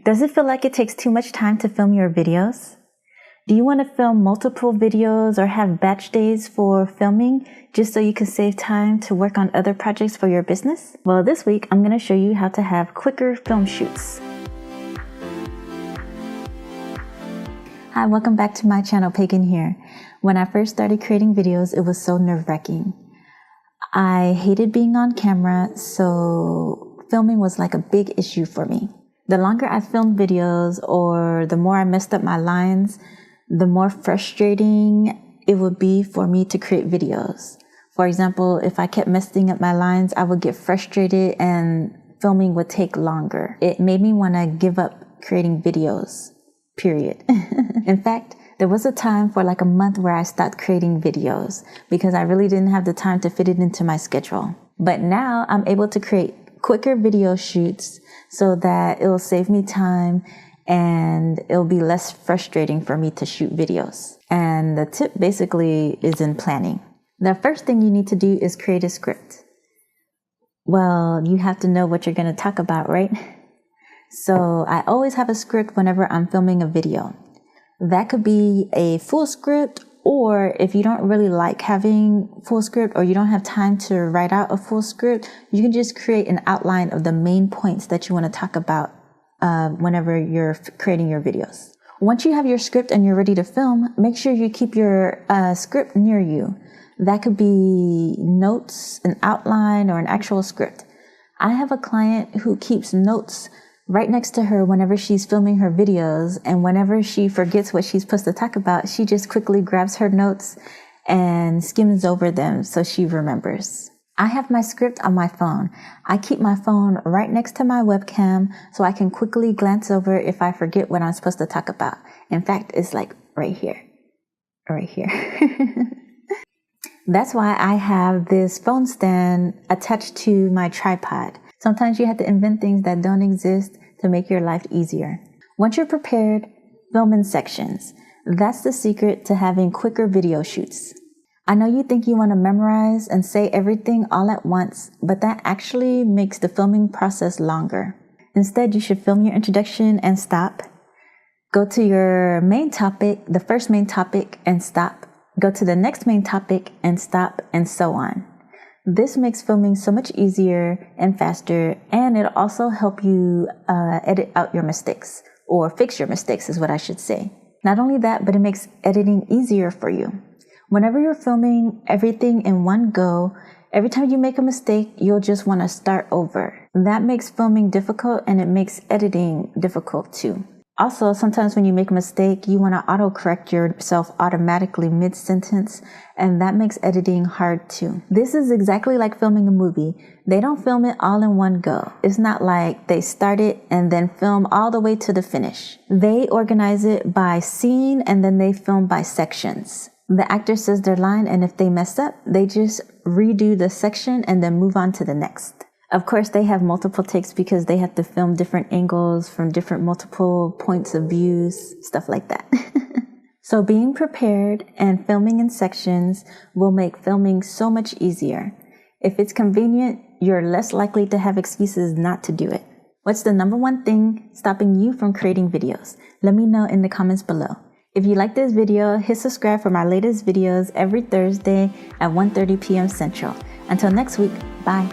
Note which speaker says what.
Speaker 1: Does it feel like it takes too much time to film your videos? Do you want to film multiple videos or have batch days for filming just so you can save time to work on other projects for your business? Well, this week I'm going to show you how to have quicker film shoots. Hi, welcome back to my channel, Paigon here. When I first started creating videos, it was so nerve-wracking. I hated being on camera, so filming was like a big issue for me. The longer I filmed videos or the more I messed up my lines, the more frustrating it would be for me to create videos. For example, if I kept messing up my lines, I would get frustrated and filming would take longer. It made me want to give up creating videos, period. In fact, there was a time for like a month where I stopped creating videos because I really didn't have the time to fit it into my schedule. But now I'm able to create quicker video shoots so that it'll save me time and it'll be less frustrating for me to shoot videos. And the tip basically is in planning. The first thing you need to do is create a script. Well, you have to know what you're going to talk about, right? So I always have a script whenever I'm filming a video. That could be a full script, or if you don't really like having full script or you don't have time to write out a full script, you can just create an outline of the main points that you want to talk about whenever you're creating your videos. Once you have your script and you're ready to film, make sure you keep your script near you. That could be notes, an outline, or an actual script. I have a client who keeps notes right next to her whenever she's filming her videos, and whenever she forgets what she's supposed to talk about, she just quickly grabs her notes and skims over them so she remembers. I have my script on my phone. I keep my phone right next to my webcam so I can quickly glance over if I forget what I'm supposed to talk about. In fact, it's like right here. That's why I have this phone stand attached to my tripod. Sometimes you have to invent things that don't exist to make your life easier. Once you're prepared, film in sections. That's the secret to having quicker video shoots. I know you think you want to memorize and say everything all at once, but that actually makes the filming process longer. Instead, you should film your introduction and stop. Go to your main topic, the first main topic, and stop. Go to the next main topic and stop, and so on. This makes filming so much easier and faster, and it'll also help you edit out your mistakes, or fix your mistakes is what I should say. Not only that, but it makes editing easier for you. Whenever you're filming everything in one go, every time you make a mistake, you'll just want to start over. That makes filming difficult, and it makes editing difficult too. Also, sometimes when you make a mistake, you want to autocorrect yourself automatically mid-sentence, and that makes editing hard too. This is exactly like filming a movie. They don't film it all in one go. It's not like they start it and then film all the way to the finish. They organize it by scene and then they film by sections. The actor says their line, and if they mess up, they just redo the section and then move on to the next. Of course, they have multiple takes because they have to film different angles from different multiple points of views, stuff like that. So being prepared and filming in sections will make filming so much easier. If it's convenient, you're less likely to have excuses not to do it. What's the number one thing stopping you from creating videos? Let me know in the comments below. If you like this video, hit subscribe for my latest videos every Thursday at 1:30 p.m. Central. Until next week, bye.